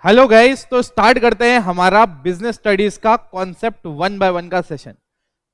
Hello guys, तो start करते हैं हमारा बिजनेस स्टडीज का कॉन्सेप्ट 1 बाय 1 का सेशन।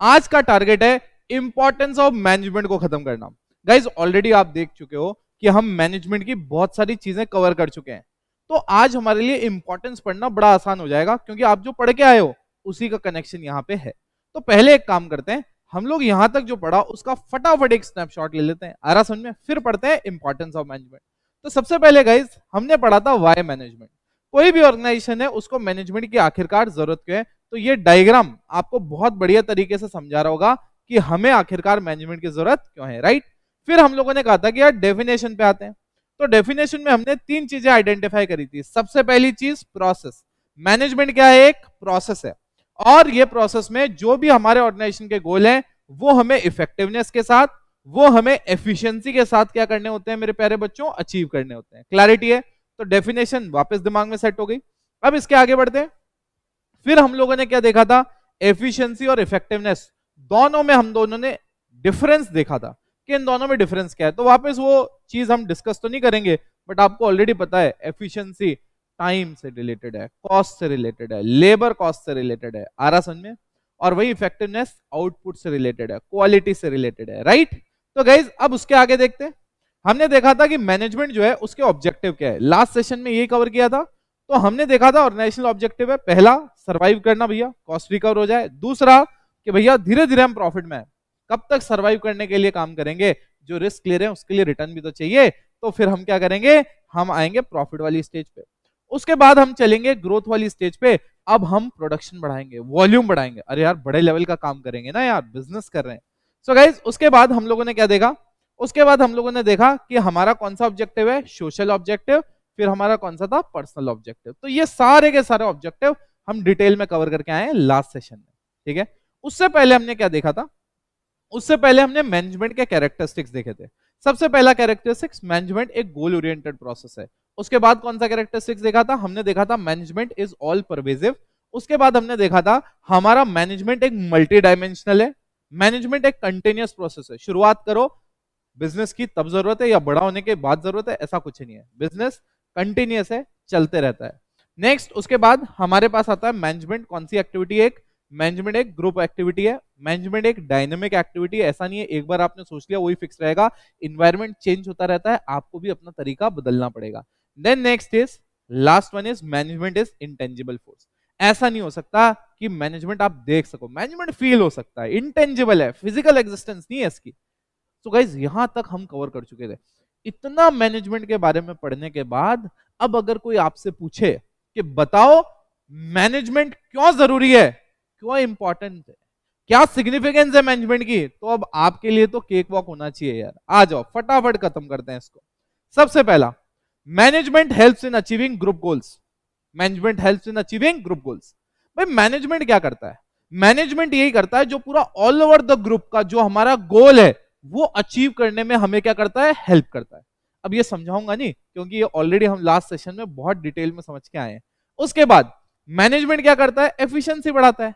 आज का टारगेट है इंपॉर्टेंस ऑफ मैनेजमेंट को खत्म करना। गाइस ऑलरेडी आप देख चुके हो कि हम मैनेजमेंट की बहुत सारी चीजें कवर कर चुके हैं, तो आज हमारे लिए इंपॉर्टेंस पढ़ना बड़ा आसान हो जाएगा क्योंकि आप जो पढ़ के आए हो उसी का कनेक्शन यहाँ पे है। तो पहले एक काम करते हैं, हम लोग यहां तक जो पढ़ा उसका फटाफट एक स्नैपशॉट ले लेते हैं, आ रहा समझ में, फिर पढ़ते हैं इंपॉर्टेंस ऑफ मैनेजमेंट। तो सबसे पहले गाइस हमने पढ़ा था वाई मैनेजमेंट। कोई भी ऑर्गेनाइजेशन है उसको मैनेजमेंट की आखिरकार जरूरत क्यों है, तो ये डायग्राम आपको बहुत बढ़िया तरीके से समझा रहा होगा कि हमें आखिरकार मैनेजमेंट की जरूरत क्यों है, राइट। फिर हम लोगों ने कहा था कि यार डेफिनेशन पे आते हैं, तो डेफिनेशन में हमने तीन चीजें आइडेंटिफाई करी थी। सबसे पहली चीज प्रोसेस। मैनेजमेंट क्या है? एक प्रोसेस है, और ये प्रोसेस में जो भी हमारे ऑर्गेनाइजेशन के गोल हैं वो हमें इफेक्टिवनेस के साथ, वो हमें एफिशिएंसी के साथ क्या करने होते हैं मेरे प्यारे बच्चों, अचीव करने होते हैं। क्लैरिटी है? तो डेफिनेशन वापस दिमाग में सेट हो गई। अब इसके आगे बढ़ते हैं। फिर हम लोगों ने क्या देखा था? एफिशिएंसी और इफेक्टिवनेस दोनों में हम दोनों ने डिफरेंस देखा था कि इन दोनों में डिफरेंस क्या है। तो वापस वो चीज हम डिस्कस तो नहीं करेंगे, बट आपको ऑलरेडी पता है एफिशिएंसी टाइम से रिलेटेड है, कॉस्ट से रिलेटेड है, लेबर कॉस्ट से रिलेटेड है, आ रहा समझ में। और वही इफेक्टिवनेस आउटपुट से रिलेटेड है, क्वालिटी से रिलेटेड है, राइट। तो गाइज अब उसके आगे देखते हैं। हमने देखा था कि मैनेजमेंट जो है उसके ऑब्जेक्टिव क्या है, लास्ट सेशन में ये कवर किया था। तो हमने देखा था ऑर्गेनाइजेशनल ऑब्जेक्टिव है, पहला सरवाइव करना भैया, कॉस्ट रिकवर हो जाए। दूसरा कि भैया धीरे धीरे हम प्रॉफिट में है, कब तक सरवाइव करने के लिए काम करेंगे, जो रिस्क ले रहे हैं उसके लिए रिटर्न भी तो चाहिए। तो फिर हम क्या करेंगे, हम आएंगे प्रॉफिट वाली स्टेज पे। उसके बाद हम चलेंगे ग्रोथ वाली स्टेज पे। अब हम प्रोडक्शन बढ़ाएंगे, वॉल्यूम बढ़ाएंगे, अरे यार बड़े लेवल का काम करेंगे ना यार, बिजनेस कर रहे हैं। सो गाइज उसके बाद हम लोगों ने क्या देखा? उसके बाद हम लोगों ने देखा कि हमारा कौन सा ऑब्जेक्टिव है, सोशल ऑब्जेक्टिव। फिर हमारा कौन सा था? Personal objective. तो ये सारे के सारे ऑब्जेक्टिव हम डिटेल में कवर करके आए हैं लास्ट सेशन में, ठीक है। उससे पहले हमने क्या देखा था? उससे पहले हमने मैनेजमेंट के कैरेक्टरिस्टिक्स देखे थे। सबसे पहला कैरेक्टरिस्टिक्स, मैनेजमेंट एक गोल ओरिएंटेड प्रोसेस है। उसके बाद कौन सा कैरेक्टरिस्टिक्स देखा था? हमने देखा था मैनेजमेंट इज ऑल परवेजिव। उसके बाद हमने देखा था हमारा मैनेजमेंट एक मल्टी डायमेंशनल है। मैनेजमेंट एक कंटिन्यूअस प्रोसेस है, शुरुआत करो बिजनेस की तब जरूरत है या बड़ा होने के बाद जरूरत है, ऐसा कुछ नहीं है। बिजनेस कंटिन्यूअस है, चलते रहता है। नेक्स्ट उसके बाद हमारे पास आता है मैनेजमेंट कौन सी एक्टिविटी है? एक मैनेजमेंट एक ग्रुप एक्टिविटी है। मैनेजमेंट एक डायनेमिक एक्टिविटी है, ऐसा नहीं है एक बार आपने सोच लिया वही फिक्स रहेगा। इन्वायरमेंट चेंज होता रहता है, आपको भी अपना तरीका बदलना पड़ेगा। Then next is, last one is management is intangible force. ऐसा नहीं हो सकता कि मैनेजमेंट आप देख सको, मैनेजमेंट फील हो सकता है, इंटेंजिबल है, फिजिकल एग्जिस्टेंस नहीं है इसकी। तो गाइज यहां तक हम कवर कर चुके थे। इतना मैनेजमेंट के बारे में पढ़ने के बाद अब अगर कोई आपसे पूछे कि बताओ मैनेजमेंट क्यों जरूरी है, क्यों इंपॉर्टेंट है, क्या सिग्निफिकेंस है मैनेजमेंट की, तो अब आपके लिए तो केक वॉक होना चाहिए यार। आ जाओ फटाफट खत्म करते हैं इसको। सबसे पहला, management helps in achieving group goals. Management helps in achieving group goals. भाई मैनेजमेंट क्या करता है? मैनेजमेंट यही करता है जो पूरा ऑल ओवर द ग्रुप का जो हमारा गोल है वो अचीव करने में हमें क्या करता है? हेल्प करता है। अब ये समझाऊंगा नहीं क्योंकि ये ऑलरेडी हम लास्ट सेशन में बहुत डिटेल में समझ के आए हैं। उसके बाद मैनेजमेंट क्या करता है? एफिशिएंसी बढ़ाता है।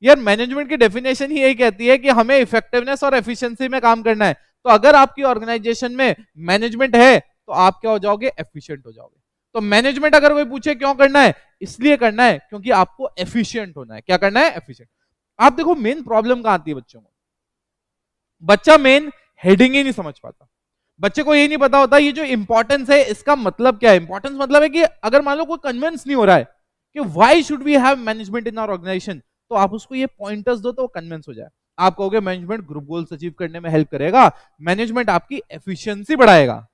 यार मैनेजमेंट की डेफिनेशन ही यही कहती है कि हमें इफेक्टिवनेस और एफिशिएंसी में काम करना है। तो अगर आपकी ऑर्गेनाइजेशन में मैनेजमेंट है तो आप क्या हो जाओगे? एफिशिएंट हो जाओगे। तो मैनेजमेंट अगर कोई पूछे क्यों करना है, इसलिए करना है क्योंकि आपको एफिशिएंट होना है। क्या करना है? एफिशिएंट। आप देखो मेन प्रॉब्लम कहां आती है बच्चों को, बच्चा मेन हेडिंग ही नहीं समझ पाता। बच्चे को ये नहीं पता होता ये जो इंपॉर्टेंस है इसका मतलब क्या है। इंपॉर्टेंस मतलब है कि अगर मान लो कोई कन्विंस नहीं हो रहा है कि why should we have management in our organisation, तो आप उसको ये पॉइंटर्स दो तो वो कन्विंस हो जाए। आप कहोगे मैनेजमेंट ग्रुप गोल्स अचीव करने में हेल्प करेगा, मैनेजमेंट आपकी एफिशिएंसी बढ़ाएगा।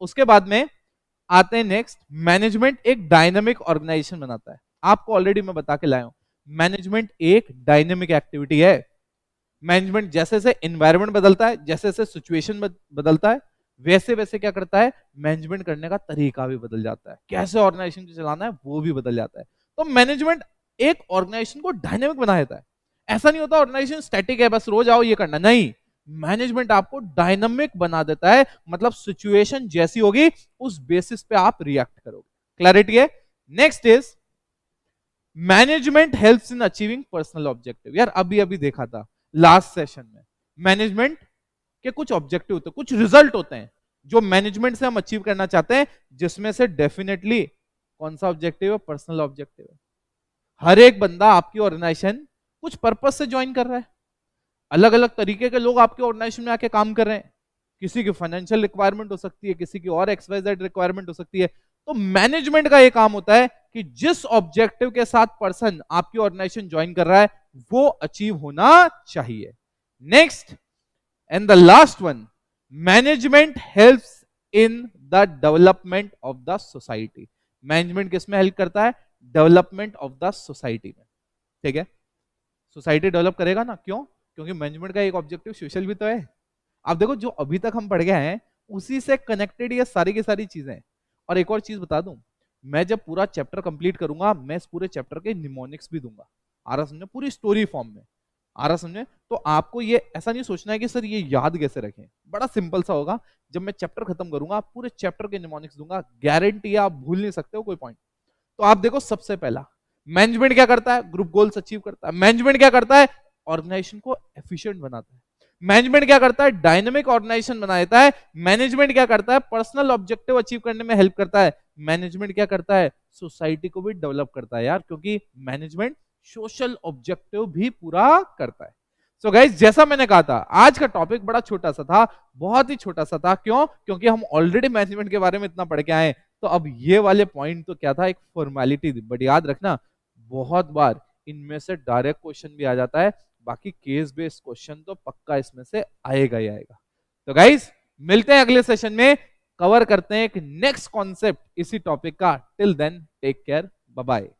उसके बाद में आते हैं नेक्स्ट, मैनेजमेंट एक डायनामिक ऑर्गेनाइजेशन बनाता है। आपको ऑलरेडी मैं बता के लाया हूं, मैनेजमेंट एक डायनामिक एक्टिविटी है। मैनेजमेंट जैसे जैसे एनवायरनमेंट बदलता है, जैसे जैसे सिचुएशन बदलता है, वैसे वैसे क्या करता है? मैनेजमेंट करने का तरीका भी बदल जाता है, कैसे ऑर्गेनाइजेशन को चलाना है वो भी बदल जाता है। तो मैनेजमेंट एक ऑर्गेनाइजेशन को डायनेमिक बना देता है। ऐसा नहीं होता ऑर्गेनाइजेशन स्टैटिक है बस रोज आओ ये करना, नहीं। मैनेजमेंट आपको डायनामिक बना देता है, मतलब सिचुएशन जैसी होगी उस बेसिस पे आप रिएक्ट करोगे। क्लैरिटी है? Next is management helps in achieving personal objective. यार अभी अभी देखा था लास्ट सेशन में, मैनेजमेंट के कुछ ऑब्जेक्टिव होते हैं, कुछ रिजल्ट होते हैं जो मैनेजमेंट से हम अचीव करना चाहते हैं, जिसमें से डेफिनेटली कौन सा ऑब्जेक्टिव है? पर्सनल ऑब्जेक्टिव है। हर एक बंदा आपकी ऑर्गेनाइजेशन कुछ पर्पस से ज्वाइन कर रहा है। अलग अलग तरीके के लोग आपके ऑर्गेनाइजेशन में आके काम कर रहे हैं। किसी की फाइनेंशियल रिक्वायरमेंट हो सकती है, किसी की और XYZ रिक्वायरमेंट हो सकती है। तो मैनेजमेंट का ये काम होता है कि जिस ऑब्जेक्टिव के साथ पर्सन आपकी ऑर्गेनाइजेशन ज्वाइन कर रहा है वो अचीव होना चाहिए। Next and the last one, management helps in the development of the society. Management किसमें हेल्प करता है? डेवलपमेंट ऑफ द सोसाइटी में। ठीक है, सोसाइटी डेवलप करेगा ना, क्यों? क्योंकि मैनेजमेंट का एक ऑब्जेक्टिव सोशल भी तो है। आप देखो जो अभी तक हम पढ़ गए हैं उसी से कनेक्टेड ये सारी की सारी चीजें हैं। और एक और चीज बता दूं, मैं जब पूरा चैप्टर कंप्लीट करूंगा मैं इस पूरे चैप्टर के निमोनिक्स भी दूंगा। आ रहा समझे? पूरी स्टोरी फॉर्म में। आ रहा समझे? तो आपको ये ऐसा नहीं सोचना है कि सर ये याद कैसे रखें, बड़ा सिंपल सा होगा। जब मैं चैप्टर खत्म करूंगा पूरे चैप्टर के निमोनिक्स दूंगा, गारंटी है आप भूल नहीं सकते हो कोई पॉइंट। तो आप देखो, सबसे पहला मैनेजमेंट क्या करता है? ग्रुप गोल्स अचीव करता है। मैनेजमेंट क्या करता है? ऑर्गेनाइजेशन को एफिशिएंट बनाता है। मैनेजमेंट क्या करता है? डायनामिक ऑर्गेनाइजेशन बना देता है। मैनेजमेंट क्या करता है? पर्सनल ऑब्जेक्टिव अचीव करने में हेल्प करता है। मैनेजमेंट क्या करता है? सोसाइटी को भी डेवलप करता है यार, क्योंकि मैनेजमेंट सोशल ऑब्जेक्टिव भी पूरा करता है। सो गाइस, जैसा मैंने कहा था आज का टॉपिक बड़ा छोटा सा था, बहुत ही छोटा सा था। क्यों? क्योंकि हम ऑलरेडी मैनेजमेंट के बारे में इतना पढ़ के आए। तो अब ये वाले पॉइंट तो क्या था, एक फॉर्मेलिटी थी। बट याद रखना, बहुत बार इनमें से डायरेक्ट क्वेश्चन भी आ जाता है, बाकी केस बेस्ड क्वेश्चन तो पक्का इसमें से आएगा ही आएगा। तो गाइस, मिलते हैं अगले सेशन में, कवर करते हैं एक नेक्स्ट कॉन्सेप्ट इसी टॉपिक का। Till then take care, bye bye.